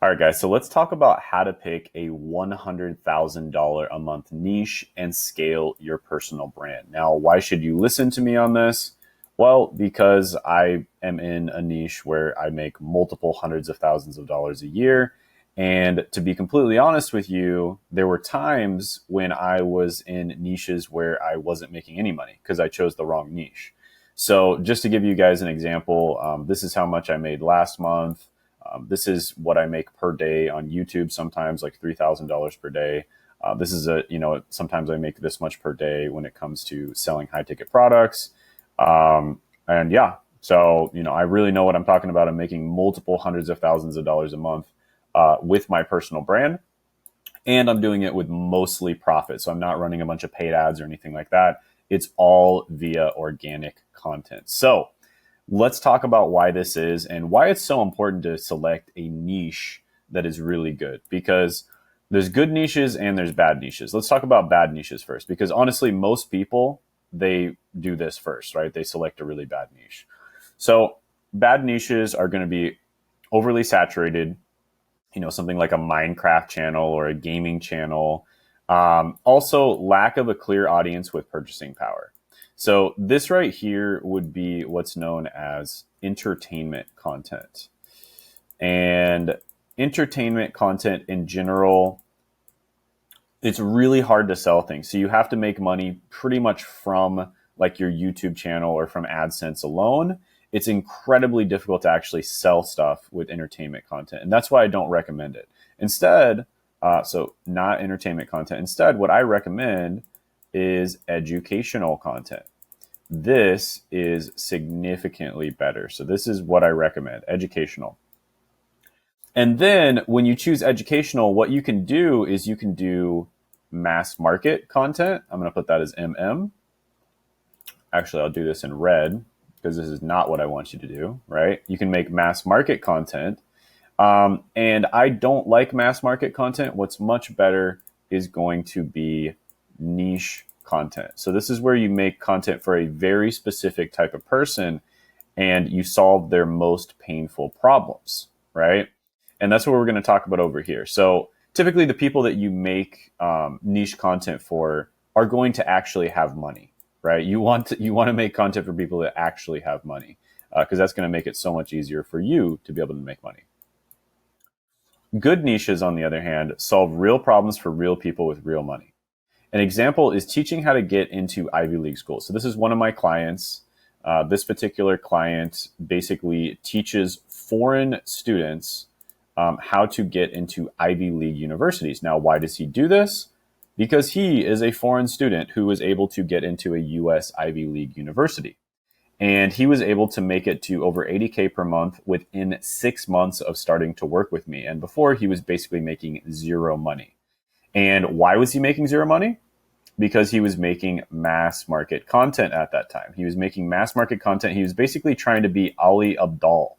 All right, guys, so let's talk about how to pick a $100,000 a month niche and scale your personal brand. Now, why should you listen to me on this? Well, because I am in a niche where I make multiple hundreds of thousands of dollars a year. And to be completely honest with you, there were times when I was in niches where I wasn't making any money because I chose the wrong niche. So, just to give you guys an example, this is how much I made last month. This is what I make per day on YouTube, sometimes like $3,000 per day. This is sometimes I make this much per day when it comes to selling high ticket products. And yeah, so, I really know what I'm talking about. I'm making multiple hundreds of thousands of dollars a month with my personal brand. And I'm doing it with mostly profit. So I'm not running a bunch of paid ads or anything like that. It's all via organic content. So let's talk about why this is and why it's so important to select a niche that is really good, because there's good niches and there's bad niches. Let's talk about bad niches first, because honestly, most people, they do this first, right? They select a really bad niche. So bad niches are going to be overly saturated, something like a Minecraft channel or a gaming channel. Also, lack of a clear audience with purchasing power. So this right here would be what's known as entertainment content. And entertainment content in general, it's really hard to sell things. So you have to make money pretty much from like your YouTube channel or from AdSense alone. It's incredibly difficult to actually sell stuff with entertainment content. And that's why I don't recommend it. Instead, so not entertainment content. Instead, what I recommend is educational content. This is significantly better. So this is what I recommend, educational. And then when you choose educational, what you can do is you can do mass market content. I'm going to put that as MM. Actually, I'll do this in red because this is not what I want you to do, right? You can make mass market content. And I don't like mass market content. What's much better is going to be niche content. So this is where you make content for a very specific type of person and you solve their most painful problems, right? And that's what we're going to talk about over here. So typically the people that you make niche content for are going to actually have money, right? You want to make content for people that actually have money because that's going to make it so much easier for you to be able to make money. Good niches, on the other hand, solve real problems for real people with real money. An example is teaching how to get into Ivy League schools. So this is one of my clients. This particular client basically teaches foreign students how to get into Ivy League universities. Now, why does he do this? Because he is a foreign student who was able to get into a US Ivy League university. And he was able to make it to over 80K per month within 6 months of starting to work with me. And before, he was basically making zero money. And why was he making zero money? Because he was making mass market content at that time. He was making mass market content. He was basically trying to be Ali Abdaal.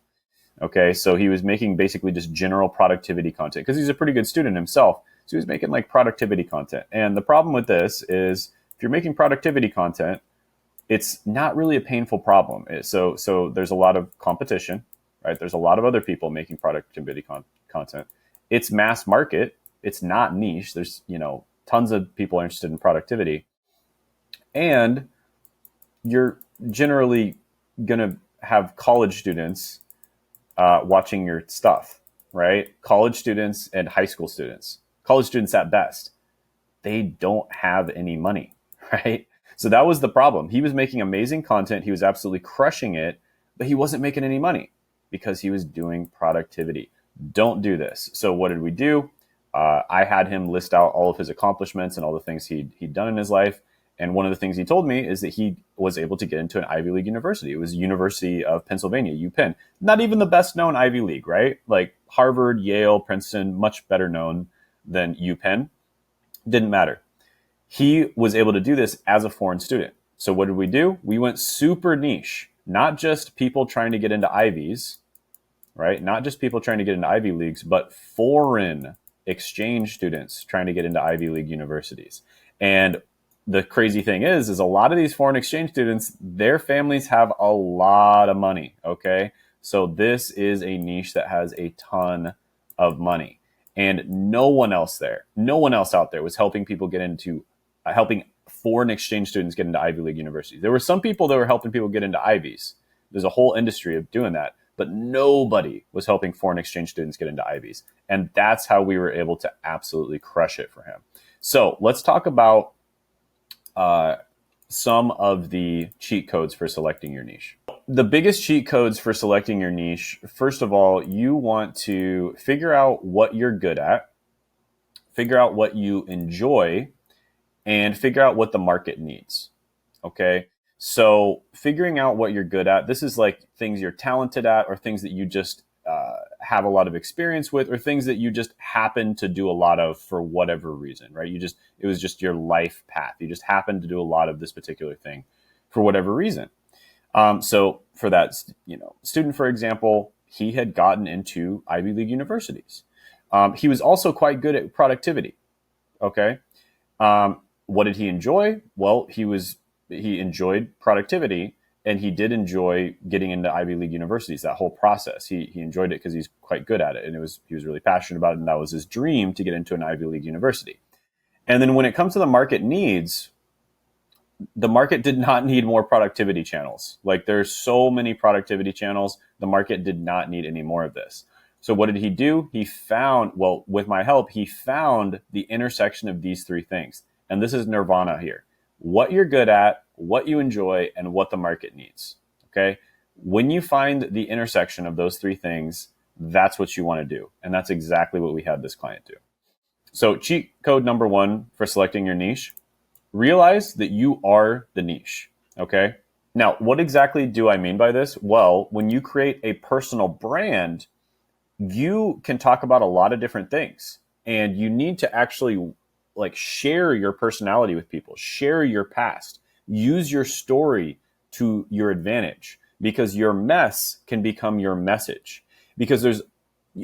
Okay, so he was making basically just general productivity content because he's a pretty good student himself. So he was making like productivity content. And the problem with this is if you're making productivity content, it's not really a painful problem. So there's a lot of competition, right? There's a lot of other people making productivity content. It's mass market. It's not niche. There's, tons of people interested in productivity. And you're generally going to have college students watching your stuff, right? College students and high school students. College students at best. They don't have any money, right? So that was the problem. He was making amazing content. He was absolutely crushing it, but he wasn't making any money because he was doing productivity. Don't do this. So what did we do? I had him list out all of his accomplishments and all the things he'd done in his life. And one of the things he told me is that he was able to get into an Ivy League university. It was University of Pennsylvania, UPenn. Not even the best known Ivy League, right? Like Harvard, Yale, Princeton, much better known than UPenn. Didn't matter. He was able to do this as a foreign student. So what did we do? We went super niche, not just people trying to get into Ivies, right? Not just people trying to get into Ivy Leagues, but foreign exchange students trying to get into Ivy League universities. And the crazy thing is a lot of these foreign exchange students, their families have a lot of money, okay? So this is a niche that has a ton of money. And no one else out there was helping people get into, helping foreign exchange students get into Ivy League universities. There were some people that were helping people get into Ivies. There's a whole industry of doing that, but nobody was helping foreign exchange students get into Ivies. And that's how we were able to absolutely crush it for him. So let's talk about some of the cheat codes for selecting your niche. The biggest cheat codes for selecting your niche, first of all, you want to figure out what you're good at, figure out what you enjoy, and figure out what the market needs. Okay. So figuring out what you're good at, this is like things you're talented at, or things that you just have a lot of experience with, or things that you just happen to do a lot of for whatever reason, right? It was just your life path. You just happened to do a lot of this particular thing for whatever reason. So for that, student, for example, he had gotten into Ivy League universities. He was also quite good at productivity. Okay. What did he enjoy? Well, he enjoyed productivity, and he did enjoy getting into Ivy League universities, that whole process. He enjoyed it because he's quite good at it, and he was really passionate about it, and that was his dream, to get into an Ivy League university. And then when it comes to the market needs, the market did not need more productivity channels. Like, there's so many productivity channels. The market did not need any more of this. So what did he do? He found, well, with my help, he found the intersection of these three things. And this is nirvana here. What you're good at, what you enjoy, and what the market needs. Okay? When you find the intersection of those three things, that's what you want to do. And that's exactly what we had this client do. So cheat code number 1 for selecting your niche: realize that you are the niche. Okay? Now, what exactly do I mean by this? Well, when you create a personal brand, you can talk about a lot of different things, and you need to actually share your personality with people, share your past, use your story to your advantage, because your mess can become your message. Because there's,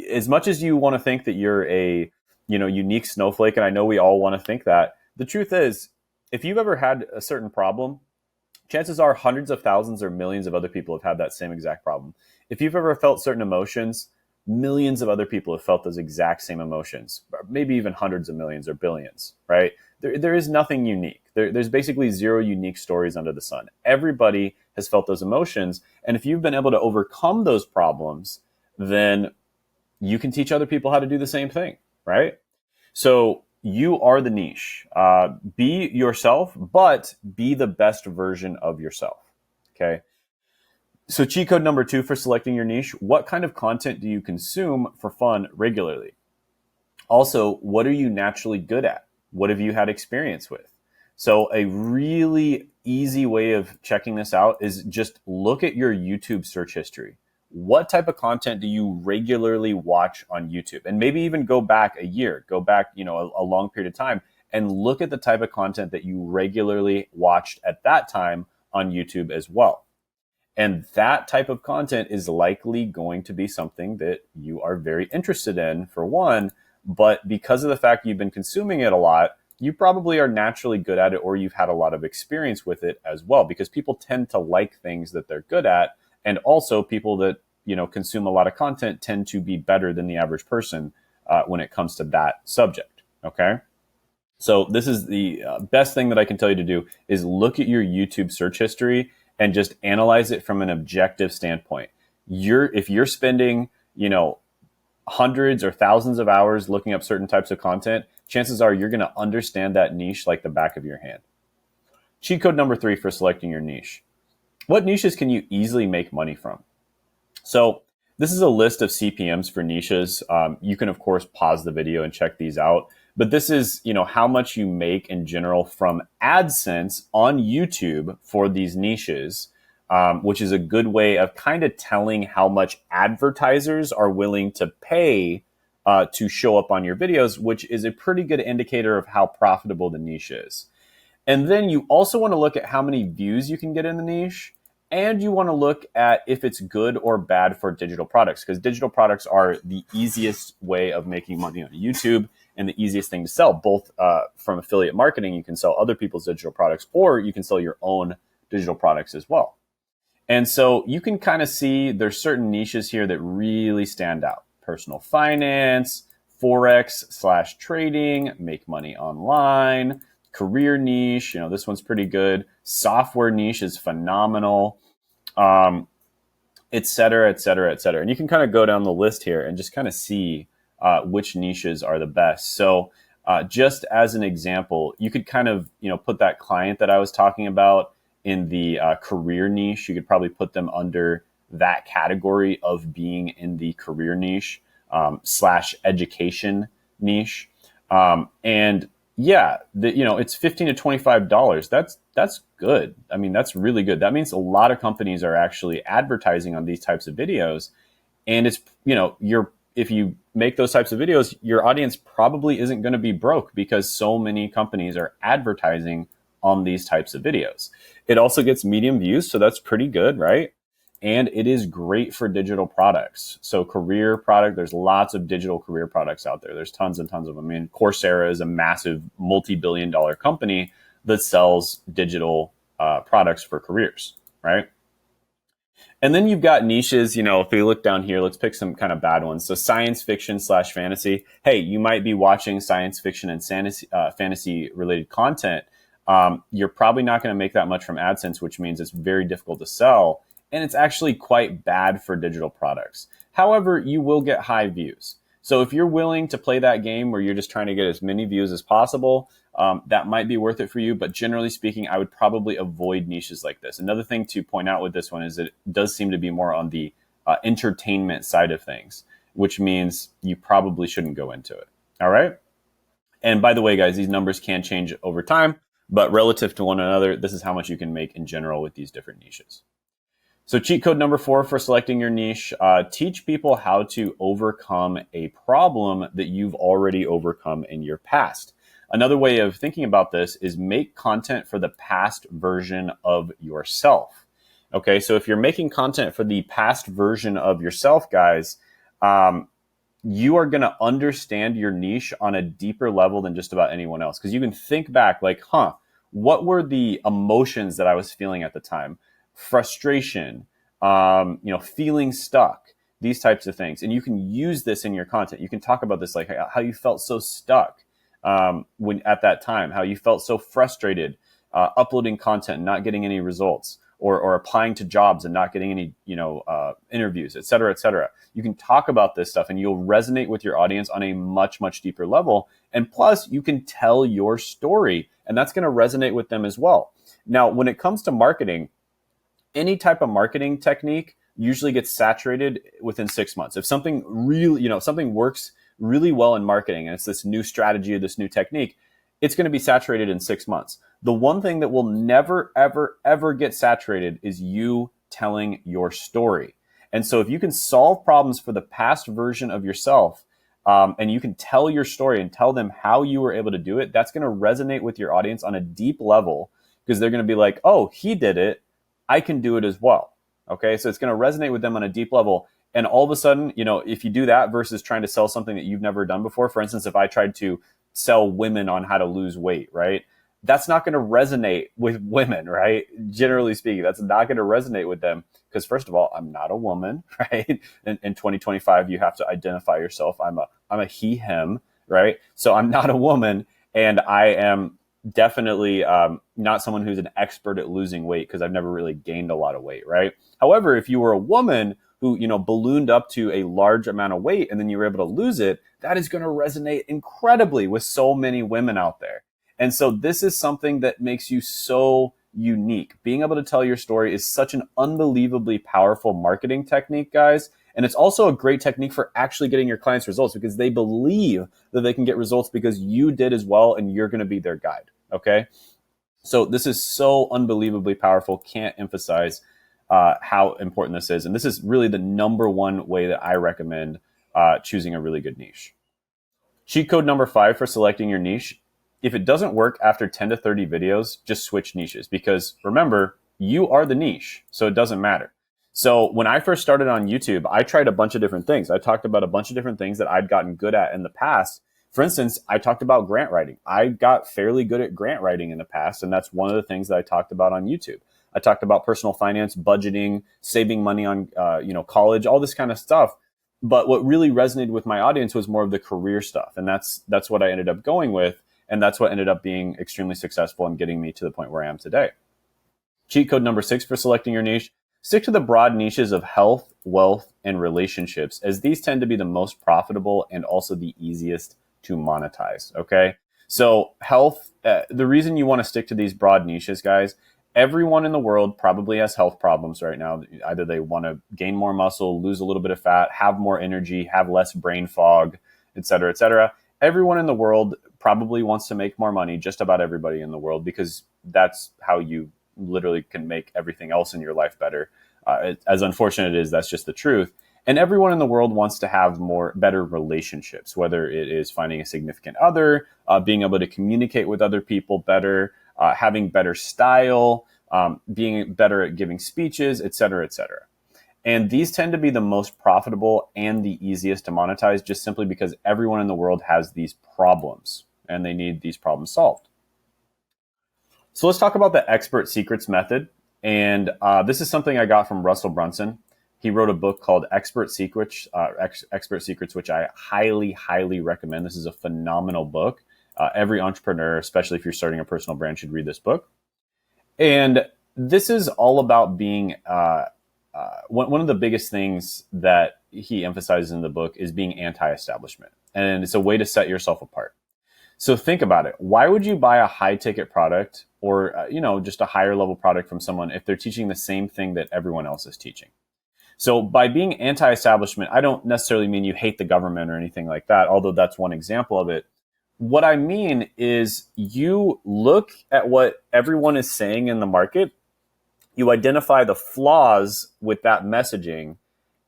as much as you want to think that you're a, unique snowflake, and I know we all want to think that, the truth is, if you've ever had a certain problem, chances are hundreds of thousands or millions of other people have had that same exact problem. If you've ever felt certain emotions, millions of other people have felt those exact same emotions, maybe even hundreds of millions or billions, right? There is nothing unique. There's basically zero unique stories under the sun. Everybody has felt those emotions. And if you've been able to overcome those problems, then you can teach other people how to do the same thing, right? So you are the niche. Be yourself, but be the best version of yourself, okay? So cheat code number 2 for selecting your niche: what kind of content do you consume for fun regularly? Also, what are you naturally good at? What have you had experience with? So a really easy way of checking this out is just look at your YouTube search history. What type of content do you regularly watch on YouTube? And maybe even go back a year, go back, a long period of time, and look at the type of content that you regularly watched at that time on YouTube as well. And that type of content is likely going to be something that you are very interested in, for one, but because of the fact you've been consuming it a lot, you probably are naturally good at it, or you've had a lot of experience with it as well, because people tend to like things that they're good at. And also people that, consume a lot of content tend to be better than the average person when it comes to that subject. Okay. So this is the best thing that I can tell you to do, is look at your YouTube search history and just analyze it from an objective standpoint. If you're spending, hundreds or thousands of hours looking up certain types of content, chances are you're going to understand that niche like the back of your hand. Cheat code number 3 for selecting your niche: what niches can you easily make money from? So this is a list of CPMs for niches. You can, of course, pause the video and check these out. But this is, how much you make in general from AdSense on YouTube for these niches, which is a good way of kind of telling how much advertisers are willing to pay to show up on your videos, which is a pretty good indicator of how profitable the niche is. And then you also want to look at how many views you can get in the niche. And you want to look at if it's good or bad for digital products, because digital products are the easiest way of making money on YouTube, and the easiest thing to sell, both from affiliate marketing. You can sell other people's digital products, or you can sell your own digital products as well. And so you can kind of see there's certain niches here that really stand out. personal finance, Forex / trading, make money online, career niche. This one's pretty good. Software niche is phenomenal. Et cetera, et cetera, et cetera. And you can kind of go down the list here and just kind of see which niches are the best. So just as an example, you could kind of, put that client that I was talking about in the career niche. You could probably put them under that category of being in the career niche / education niche. And yeah, it's $15 to $25. That's good. I mean, that's really good. That means a lot of companies are actually advertising on these types of videos. And it's, if you make those types of videos, your audience probably isn't going to be broke because so many companies are advertising on these types of videos. It also gets medium views, so that's pretty good, right? And it is great for digital products. So career product, there's lots of digital career products out there. There's tons and tons of them. I mean, Coursera is a massive multi-billion-dollar company that sells digital products for careers, right? And then you've got niches, if we look down here, let's pick some kind of bad ones. So science fiction / fantasy. Hey, you might be watching science fiction and fantasy related content. You're probably not going to make that much from AdSense, which means it's very difficult to sell. And it's actually quite bad for digital products. However, you will get high views. So if you're willing to play that game where you're just trying to get as many views as possible, that might be worth it for you. But generally speaking, I would probably avoid niches like this. Another thing to point out with this one is that it does seem to be more on the entertainment side of things, which means you probably shouldn't go into it. All right. And by the way, guys, these numbers can change over time, but relative to one another, this is how much you can make in general with these different niches. So cheat code number 4 for selecting your niche, teach people how to overcome a problem that you've already overcome in your past. Another way of thinking about this is make content for the past version of yourself. Okay, so if you're making content for the past version of yourself, guys, you are going to understand your niche on a deeper level than just about anyone else. Because you can think back like, what were the emotions that I was feeling at the time? Frustration, feeling stuck, these types of things. And you can use this in your content. You can talk about this, like how you felt so stuck when at that time, how you felt so frustrated uploading content and not getting any results, or applying to jobs and not getting any, interviews, et cetera, et cetera. You can talk about this stuff and you'll resonate with your audience on a much, much deeper level. And plus you can tell your story and that's going to resonate with them as well. Now, when it comes to marketing, any type of marketing technique usually gets saturated within 6 months. If something really, something works really well in marketing and it's this new strategy or this new technique, it's going to be saturated in 6 months. The one thing that will never, ever, ever get saturated is you telling your story. And so if you can solve problems for the past version of yourself, and you can tell your story and tell them how you were able to do it, that's going to resonate with your audience on a deep level because they're going to be like, oh, he did it, I can do it as well. Okay, so it's going to resonate with them on a deep level. And all of a sudden, if you do that versus trying to sell something that you've never done before, for instance, if I tried to sell women on how to lose weight, right? That's not going to resonate with women, right? Generally speaking, that's not going to resonate with them because first of all, I'm not a woman, right? In 2025, you have to identify yourself. I'm a he, him, right? So I'm not a woman and I am definitely not someone who's an expert at losing weight because I've never really gained a lot of weight, right? However, if you were a woman who, ballooned up to a large amount of weight and then you were able to lose it, that is going to resonate incredibly with so many women out there. And so this is something that makes you so unique. Being able to tell your story is such an unbelievably powerful marketing technique, guys. And it's also a great technique for actually getting your clients results because they believe that they can get results because you did as well and you're going to be their guide. Okay. So this is so unbelievably powerful. Can't emphasize how important this is. And this is really the number one way that I recommend choosing a really good niche. Cheat code number 5 for selecting your niche. If it doesn't work after 10 to 30 videos, just switch niches because remember, you are the niche. So it doesn't matter. So when I first started on YouTube, I tried a bunch of different things. I talked about a bunch of different things that I'd gotten good at in the past. For instance, I talked about grant writing. I got fairly good at grant writing in the past, and that's one of the things that I talked about on YouTube. I talked about personal finance, budgeting, saving money on college, all this kind of stuff. But what really resonated with my audience was more of the career stuff. And that's what I ended up going with. And that's what ended up being extremely successful and getting me to the point where I am today. Cheat code number 6 for selecting your niche: stick to the broad niches of health, wealth, and relationships, as these tend to be the most profitable and also the easiest to monetize. Okay. So health, the reason you want to stick to these broad niches, guys, everyone in the world probably has health problems right now. Either they want to gain more muscle, lose a little bit of fat, have more energy, have less brain fog, et cetera, et cetera. Everyone in the world probably wants to make more money, just about everybody in the world, because that's how you literally can make everything else in your life better. As unfortunate as it is, that's just the truth. And everyone in the world wants to have better relationships, whether it is finding a significant other, being able to communicate with other people better, having better style, being better at giving speeches, et cetera, et cetera. And these tend to be the most profitable and the easiest to monetize, just simply because everyone in the world has these problems and they need these problems solved. So let's talk about the expert secrets method. And this is something I got from Russell Brunson. He wrote a book called Expert Secrets, which I highly, highly recommend. This is a phenomenal book. Every entrepreneur, especially if you're starting a personal brand, should read this book. And this is all about being, one of the biggest things that he emphasizes in the book is being anti-establishment. And it's a way to set yourself apart. So think about it. Why would you buy a high ticket product or, just a higher level product from someone if they're teaching the same thing that everyone else is teaching? So by being anti-establishment, I don't necessarily mean you hate the government or anything like that, although that's one example of it. What I mean is you look at what everyone is saying in the market, you identify the flaws with that messaging,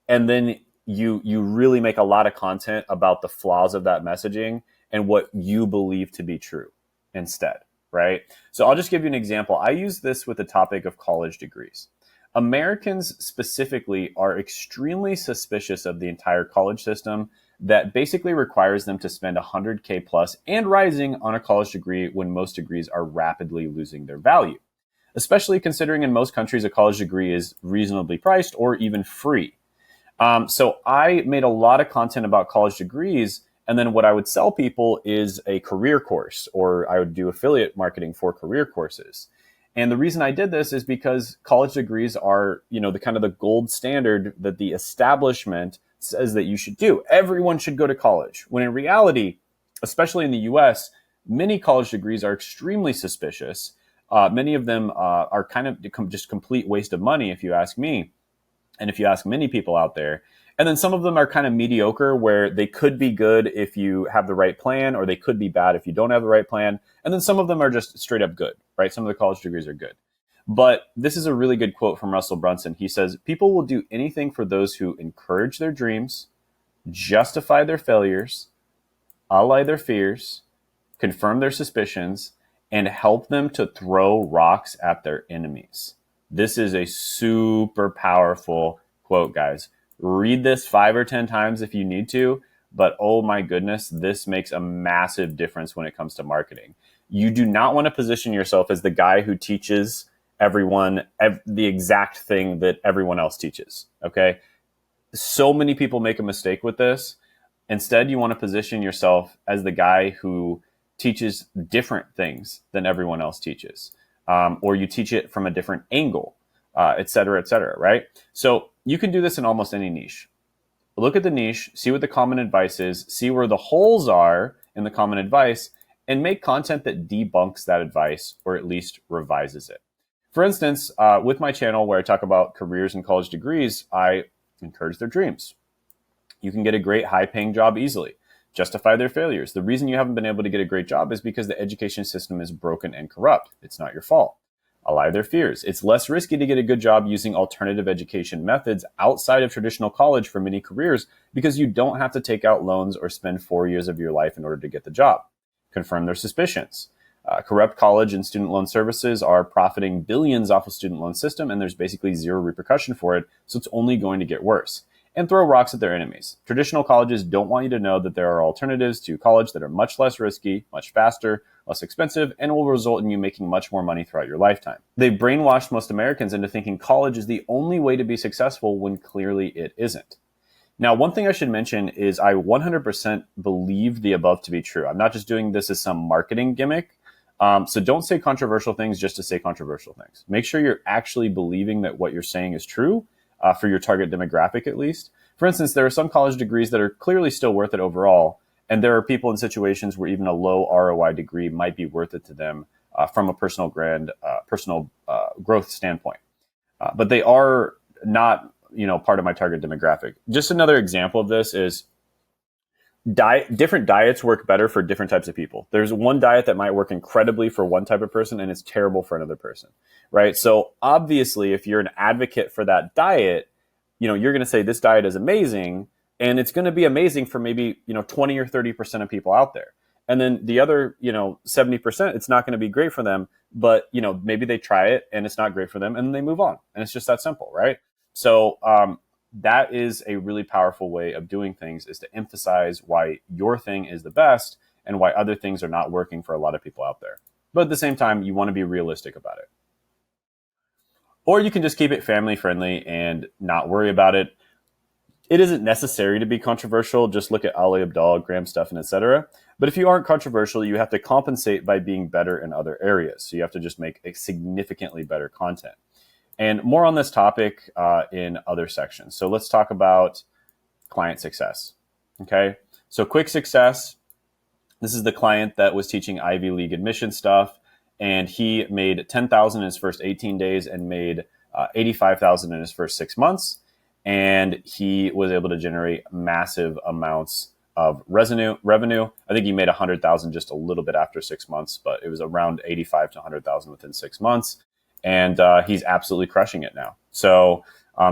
and then you really make a lot of content about the flaws of that messaging and what you believe to be true instead, right? So I'll just give you an example. I use this with the topic of college degrees. Americans specifically are extremely suspicious of the entire college system that basically requires them to spend $100K plus and rising on a college degree when most degrees are rapidly losing their value, especially considering in most countries a college degree is reasonably priced or even free. So I made a lot of content about college degrees, and then what I would sell people is a career course, or I would do affiliate marketing for career courses. And the reason I did this is because college degrees are, the kind of the gold standard that the establishment says that you should do. Everyone should go to college. When in reality, especially in the US, many college degrees are extremely suspicious. Many of them are kind of just complete waste of money, if you ask me, and if you ask many people out there. And then some of them are kind of mediocre, where they could be good if you have the right plan, or they could be bad if you don't have the right plan. And then some of them are just straight up good, right? Some of the college degrees are good. But this is a really good quote from Russell Brunson. He says, "People will do anything for those who encourage their dreams, justify their failures, allay their fears, confirm their suspicions, and help them to throw rocks at their enemies." This is a super powerful quote, guys. Read this 5 or 10 times if you need to, but oh my goodness, this makes a massive difference when it comes to marketing. You do not want to position yourself as the guy who teaches everyone the exact thing that everyone else teaches, okay? So many people make a mistake with this. Instead, you want to position yourself as the guy who teaches different things than everyone else teaches, or you teach it from a different angle, et cetera, right? So you can do this in almost any niche. Look at the niche, see what the common advice is, see where the holes are in the common advice, and make content that debunks that advice, or at least revises it. For instance, with my channel where I talk about careers and college degrees, I encourage their dreams. You can get a great high-paying job easily. Justify their failures. The reason you haven't been able to get a great job is because the education system is broken and corrupt. It's not your fault. Allay their fears. It's less risky to get a good job using alternative education methods outside of traditional college for many careers, because you don't have to take out loans or spend 4 years of your life in order to get the job. Confirm their suspicions. Corrupt college and student loan services are profiting billions off of student loan system, and there's basically zero repercussion for it, so it's only going to get worse. And throw rocks at their enemies. Traditional colleges don't want you to know that there are alternatives to college that are much less risky, much faster, less expensive, and will result in you making much more money throughout your lifetime. They've brainwashed most Americans into thinking college is the only way to be successful when clearly it isn't. Now, one thing I should mention is I 100% believe the above to be true. I'm not just doing this as some marketing gimmick. So don't say controversial things just to say controversial things. Make sure you're actually believing that what you're saying is true for your target demographic, at least. For instance, there are some college degrees that are clearly still worth it overall. And there are people in situations where even a low ROI degree might be worth it to them from a personal growth standpoint. But they are not, part of my target demographic. Just another example of this is different diets work better for different types of people. There's one diet that might work incredibly for one type of person and it's terrible for another person, right? So obviously, if you're an advocate for that diet, you're going to say this diet is amazing, and it's going to be amazing for maybe 20 or 30% of people out there. And then the other 70%, it's not going to be great for them, but maybe they try it and it's not great for them and then they move on, and it's just that simple, right? So that is a really powerful way of doing things, is to emphasize why your thing is the best and why other things are not working for a lot of people out there. But at the same time, you want to be realistic about it. Or you can just keep it family friendly and not worry about it. It isn't necessary to be controversial. Just look at Ali Abdaal, Graham Stephan, etc. But if you aren't controversial, you have to compensate by being better in other areas. So you have to just make a significantly better content. And more on this topic in other sections. So let's talk about client success. Okay. So quick success. This is the client that was teaching Ivy League admission stuff, and he made $10,000 in his first 18 days and made $85,000 in his first 6 months. And he was able to generate massive amounts of revenue. I think he made $100,000 just a little bit after 6 months, but it was around $85,000 to $100,000 within 6 months. And he's absolutely crushing it now. So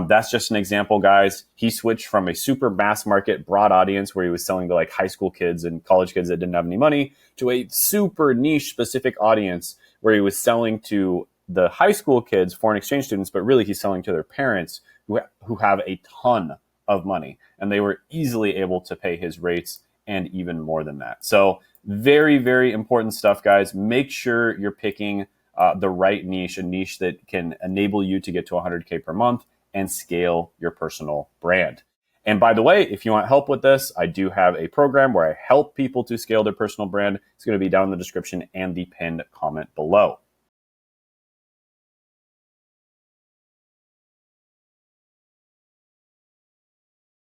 that's just an example, guys. He switched from a super mass market, broad audience where he was selling to like high school kids and college kids that didn't have any money, to a super niche specific audience where he was selling to the high school kids, foreign exchange students, but really he's selling to their parents who have a ton of money, and they were easily able to pay his rates and even more than that. So very, very important stuff, guys. Make sure you're picking the right niche, a niche that can enable you to get to 100K per month and scale your personal brand. And by the way, if you want help with this, I do have a program where I help people to scale their personal brand. It's going to be down in the description and the pinned comment below.